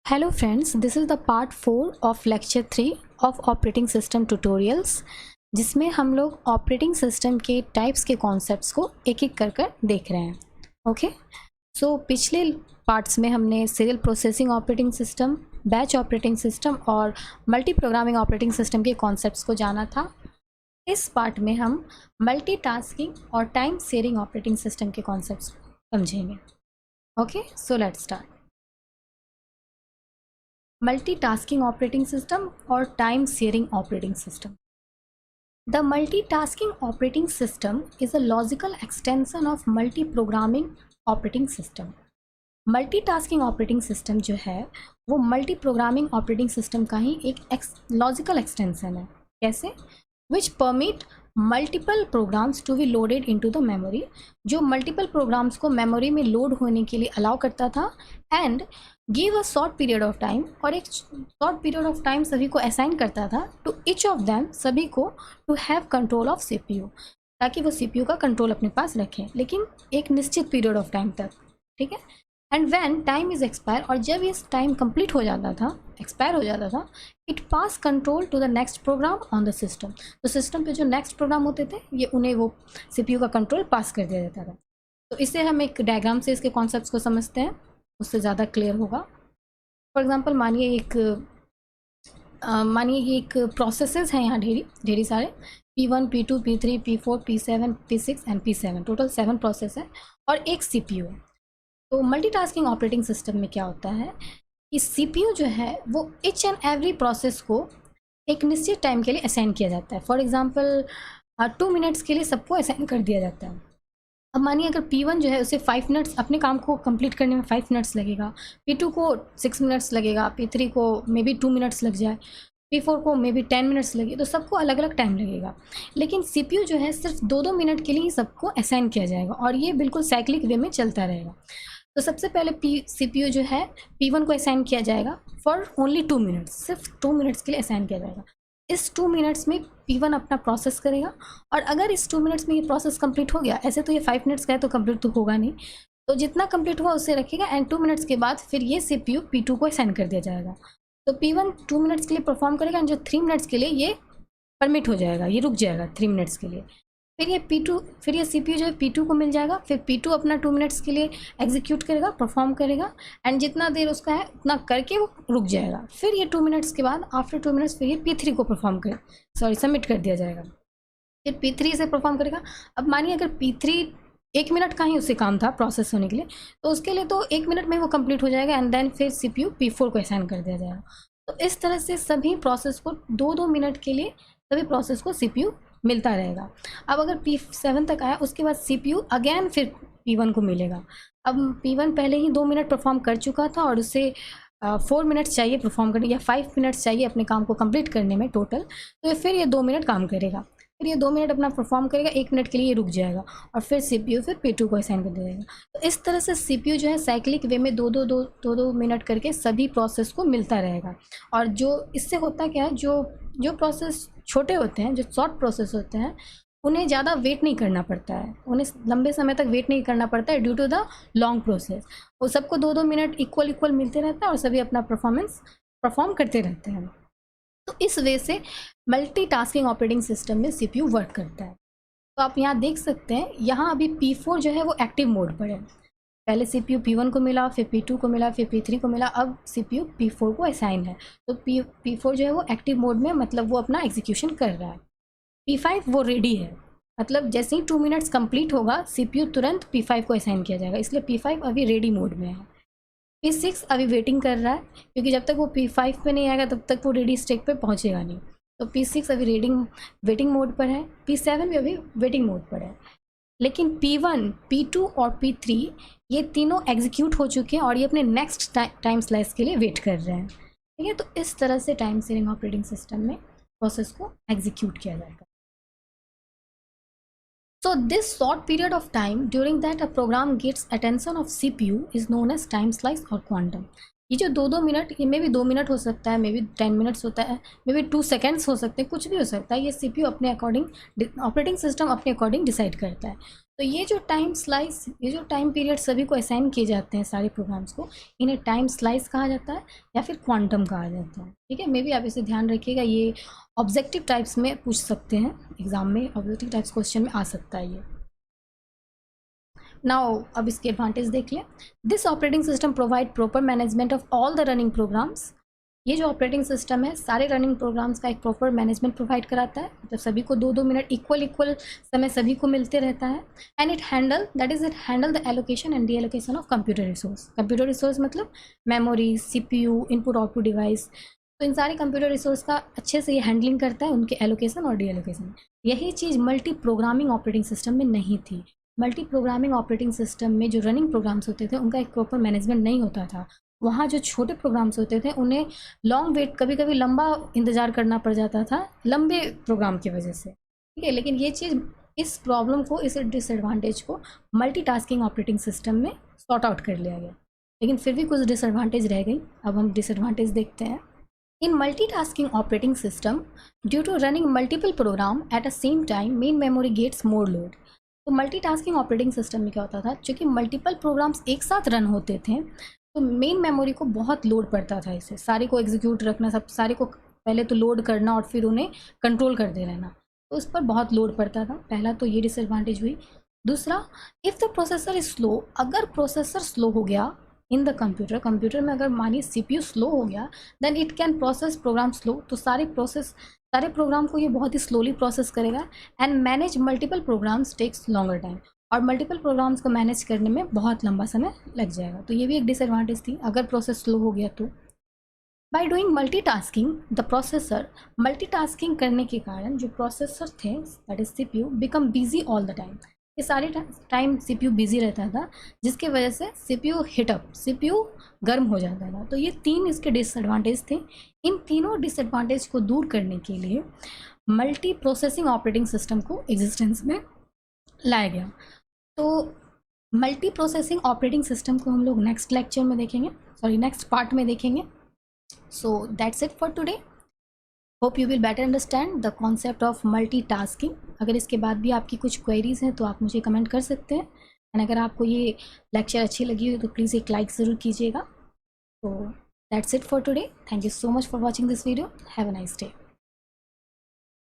Hello friends, this is the part 4 of lecture 3 of operating system tutorials जिसमें हम लोग operating system के types के कॉन्सेप्ट्स को एक एक कर देख रहे हैं। ओके, सो पिछले पार्ट्स में हमने serial processing operating system, batch operating system और मल्टी प्रोग्रामिंग ऑपरेटिंग सिस्टम के कॉन्सेप्ट्स को जाना था। इस पार्ट में हम मल्टीटास्किंग और टाइम शेयरिंग ऑपरेटिंग सिस्टम के कॉन्सेप्ट्स समझेंगे। Okay, so let's start. Multitasking operating system or time sharing operating system. The multitasking operating system is a logical extension of multi-programming operating system. Multitasking operating system जो है वो multi programming operating system का ही एक logical extension है। कैसे? Which permit multiple programs to be loaded into the memory, जो multiple programs को memory में लोड होने के लिए अलाउ करता था and give a short period of time, और एक शॉर्ट पीरियड ऑफ टाइम सभी को असाइन करता था टू ईच ऑफ देम, सभी को to have control of CPU, ताकि वो सीपीयू का कंट्रोल अपने पास रखें, लेकिन एक निश्चित पीरियड ऑफ टाइम तक। ठीक है, and when time is expire, और जब ये टाइम कंप्लीट हो जाता था, एक्सपायर हो जाता था, it pass control to the next program on the system. तो सिस्टम पे जो नेक्स्ट प्रोग्राम होते थे ये उन्हें वो सीपीयू का कंट्रोल पास कर दिया जाता था। तो इससे हम एक डायग्राम से इसके कॉन्सेप्ट्स को समझते हैं, उससे ज़्यादा क्लियर होगा। फॉर एग्जांपल मानिए एक प्रोसेसेस हैं यहाँ ढेरी सारे, P1, P2, P3, P4, P7, P6 and P7, total 7 process है और एक सीपीयू है। तो मल्टीटास्किंग ऑपरेटिंग सिस्टम में क्या होता है कि सीपीयू जो है वो ईच एंड एवरी प्रोसेस को एक निश्चित टाइम के लिए असाइन किया जाता है। फॉर एग्जांपल 2 मिनट्स के लिए सबको असाइन कर दिया जाता है। अब मानिए अगर P1 जो है उसे 5 मिनट्स अपने काम को कंप्लीट करने में 5 मिनट्स लगेगा, P2 को 6 मिनट्स लगेगा, P3 को मे बी 2 मिनट्स लग जाए, P4 को मे बी 10 मिनट्स लगे, तो सबको अलग अलग टाइम लगेगा। लेकिन सीपीयू जो है सिर्फ 2-2 मिनट के लिए ही सबको असाइन किया जाएगा और ये बिल्कुल साइक्लिक वे में चलता रहेगा। तो सबसे पहले सीपीयू जो है P1 को असाइन किया जाएगा फॉर ओनली 2 मिनट्स, सिर्फ 2 मिनट्स के लिए असाइन किया जाएगा। इस 2 मिनट्स में P1 अपना प्रोसेस करेगा, और अगर इस 2 मिनट्स में ये प्रोसेस कंप्लीट हो गया, ऐसे तो ये 5 मिनट्स का है तो कंप्लीट तो होगा नहीं, तो जितना कंप्लीट हुआ उससे रखेगा, एंड 2 मिनट्स के बाद फिर ये सीपीयू P2 को असाइन कर दिया जाएगा। तो P1 2 मिनट्स के लिए परफॉर्म करेगा, एंड जो 3 मिनट्स के लिए ये परमिट हो जाएगा, ये रुक जाएगा 3 मिनट्स के लिए। फिर ये सीपीयू जो है P2 को मिल जाएगा, फिर P2 अपना 2 मिनट्स के लिए एग्जीक्यूट करेगा, परफॉर्म करेगा, एंड जितना देर उसका है उतना करके वो रुक जाएगा। फिर ये 2 मिनट्स के बाद आफ्टर 2 मिनट्स फिर ये P3 को सबमिट कर दिया जाएगा, फिर P3 से परफॉर्म करेगा। अब मानिए अगर P3 1 मिनट का ही उसे काम था प्रोसेस होने के लिए, तो उसके लिए तो 1 मिनट में वो कंप्लीट हो जाएगा, एंड देन फिर सीपीयू P4 को असाइन कर दिया जाएगा। तो इस तरह से सभी प्रोसेस को 2-2 मिनट के लिए सभी प्रोसेस को सीपीयू मिलता रहेगा। अब अगर P7 तक आया, उसके बाद सीपीयू अगेन फिर P1 को मिलेगा। अब P1 पहले ही 2 मिनट परफॉर्म कर चुका था और उसे 4 मिनट्स चाहिए परफॉर्म करने, या 5 मिनट्स चाहिए अपने काम को कंप्लीट करने में टोटल, तो फिर ये 2 मिनट काम करेगा, फिर ये 2 मिनट अपना परफॉर्म करेगा, 1 मिनट के लिए ये रुक जाएगा, और फिर सीपीयू फिर P2 को असाइन कर दिया जाएगा। तो इस तरह से सीपीयू जो है साइक्लिक वे में 2-2 मिनट करके सभी प्रोसेस को मिलता रहेगा। और जो इससे होता क्या है, जो प्रोसेस छोटे होते हैं, जो शॉर्ट प्रोसेस होते हैं, उन्हें ज़्यादा वेट नहीं करना पड़ता है, उन्हें लंबे समय तक वेट नहीं करना पड़ता है due to the long process. वो सबको 2-2 मिनट इक्वल मिलते रहता है और सभी अपना परफॉर्म करते रहते हैं। तो इस वे से मल्टीटास्किंग ऑपरेटिंग सिस्टम में सीपीयू वर्क करता है। तो आप यहाँ देख सकते हैं, यहाँ अभी P4 जो है वो एक्टिव मोड पर है। पहले सीपीयू P1 को मिला, फिर P2 को मिला, फिर P3 को मिला, अब सीपीयू P4 को असाइन है। तो P4 जो है वो एक्टिव मोड में, मतलब वो अपना एग्जीक्यूशन कर रहा है। P5 वो रेडी है, मतलब जैसे ही 2 मिनट्स कंप्लीट होगा सीपीयू तुरंत P5 को असाइन किया जाएगा, इसलिए P5 अभी रेडी मोड में है। P6 अभी वेटिंग कर रहा है, क्योंकि जब तक वो P5 पे नहीं आएगा तब तक वो रेडी स्टेट पे पहुंचेगा नहीं। तो P6 अभी वेटिंग मोड पर है, P7 भी अभी वेटिंग मोड पर है। लेकिन P1, P2 और P3 ये तीनों एग्जीक्यूट हो चुके हैं और ये अपने नेक्स्ट टाइम स्लाइस के लिए वेट कर रहे हैं। ठीक है, तो इस तरह से टाइम शेयरिंग ऑपरेटिंग सिस्टम में प्रोसेस को एग्जीक्यूट किया जाएगा। So this short period of time during that a program gets attention of CPU is known as time slice or quantum. ये जो 2-2 मिनट, ये मे भी 2 मिनट हो सकता है, मे भी 10 मिनट्स होता है, मे भी 2 सेकेंड्स हो सकते हैं, कुछ भी हो सकता है। ये CPU अपने अकॉर्डिंग, ऑपरेटिंग सिस्टम अपने अकॉर्डिंग डिसाइड करता है। तो ये जो टाइम स्लाइस, ये जो टाइम पीरियड सभी को असाइन किए जाते हैं सारे प्रोग्राम्स को, इन्हें टाइम स्लाइस कहा जाता है या फिर क्वांटम कहा जाता है। ठीक है, मे भी आप इसे ध्यान रखिएगा, ये ऑब्जेक्टिव टाइप्स में पूछ सकते हैं एग्जाम में, ऑब्जेक्टिव टाइप्स क्वेश्चन में आ सकता है ये। नाउ अब इसके एडवांटेज देख लें। This operating system provide proper management of all the running programs. ये जो ऑपरेटिंग सिस्टम है सारे रनिंग प्रोग्राम्स का एक प्रॉपर मैनेजमेंट प्रोवाइड कराता है, मतलब सभी को 2-2 मिनट इक्वल समय सभी को मिलते रहता है। And it handle the allocation and deallocation of computer resource. Computer resource मतलब memory, CPU, input output device, तो इन सारे कंप्यूटर रिसोर्स का अच्छे से ये हैंडलिंग करता है, उनके एलोकेशन और डी एलोकेशन। यही चीज़ मल्टी प्रोग्रामिंग ऑपरेटिंग सिस्टम में नहीं थी। मल्टी प्रोग्रामिंग ऑपरेटिंग सिस्टम में जो रनिंग प्रोग्राम्स होते थे उनका एक प्रॉपर मैनेजमेंट नहीं होता था। वहाँ जो छोटे प्रोग्राम्स होते थे उन्हें लॉन्ग वेट, कभी कभी लंबा इंतज़ार करना पड़ जाता था लंबे प्रोग्राम की वजह से। ठीक है, लेकिन ये चीज़, इस प्रॉब्लम को, इस डिसएडवांटेज को मल्टीटास्किंग ऑपरेटिंग सिस्टम में सॉर्ट आउट कर लिया गया। लेकिन फिर भी कुछ डिसएडवांटेज रह गई। अब हम डिसएडवांटेज देखते हैं। In multitasking operating system, due to running multiple program at a same time, main memory gets more load. तो मल्टीटास्किंग ऑपरेटिंग सिस्टम में क्या होता था, क्योंकि मल्टीपल प्रोग्राम्स एक साथ रन होते थे तो मेन मेमोरी को बहुत लोड पड़ता था। इसे सारे को एग्जीक्यूट रखना, सब सारे को पहले तो लोड करना और फिर उन्हें कंट्रोल करते रहना, तो उस पर बहुत लोड पड़ता था। पहला तो ये डिसएडवांटेज हुई। दूसरा, if the processor is slow, अगर प्रोसेसर स्लो हो गया इन द कंप्यूटर में अगर मानिए CPU स्लो हो गया, then it can process program slow, तो सारे प्रोग्राम को ये बहुत ही स्लोली प्रोसेस करेगा। And manage multiple programs takes longer time, और मल्टीपल प्रोग्राम्स को मैनेज करने में बहुत लंबा समय लग जाएगा। तो ये भी एक डिसएडवांटेज थी अगर प्रोसेस स्लो हो गया तो। By doing multitasking the processor, multitasking करने के कारण जो प्रोसेसर थे that is CPU become busy all the time. ये सारे टाइम CPU बिजी रहता था, जिसकी वजह से CPU हीटअप, CPU गर्म हो जाता था। तो ये 3 इसके डिसएडवांटेज थे। इन तीनों डिसएडवांटेज को दूर करने के लिए मल्टी प्रोसेसिंग ऑपरेटिंग सिस्टम को एग्जिस्टेंस में लाया गया। तो मल्टी प्रोसेसिंग ऑपरेटिंग सिस्टम को हम लोग नेक्स्ट लेक्चर में देखेंगे, नेक्स्ट पार्ट में देखेंगे। So that's it for today. Hope you will better understand the concept of multitasking. अगर इसके बाद भी आपकी कुछ क्वेरीज हैं तो आप मुझे कमेंट कर सकते हैं। एंड अगर आपको ये लेक्चर अच्छी लगी हो तो प्लीज़ एक लाइक ज़रूर कीजिएगा। तो that's it for today. Thank you so much for watching this video. Have a nice day.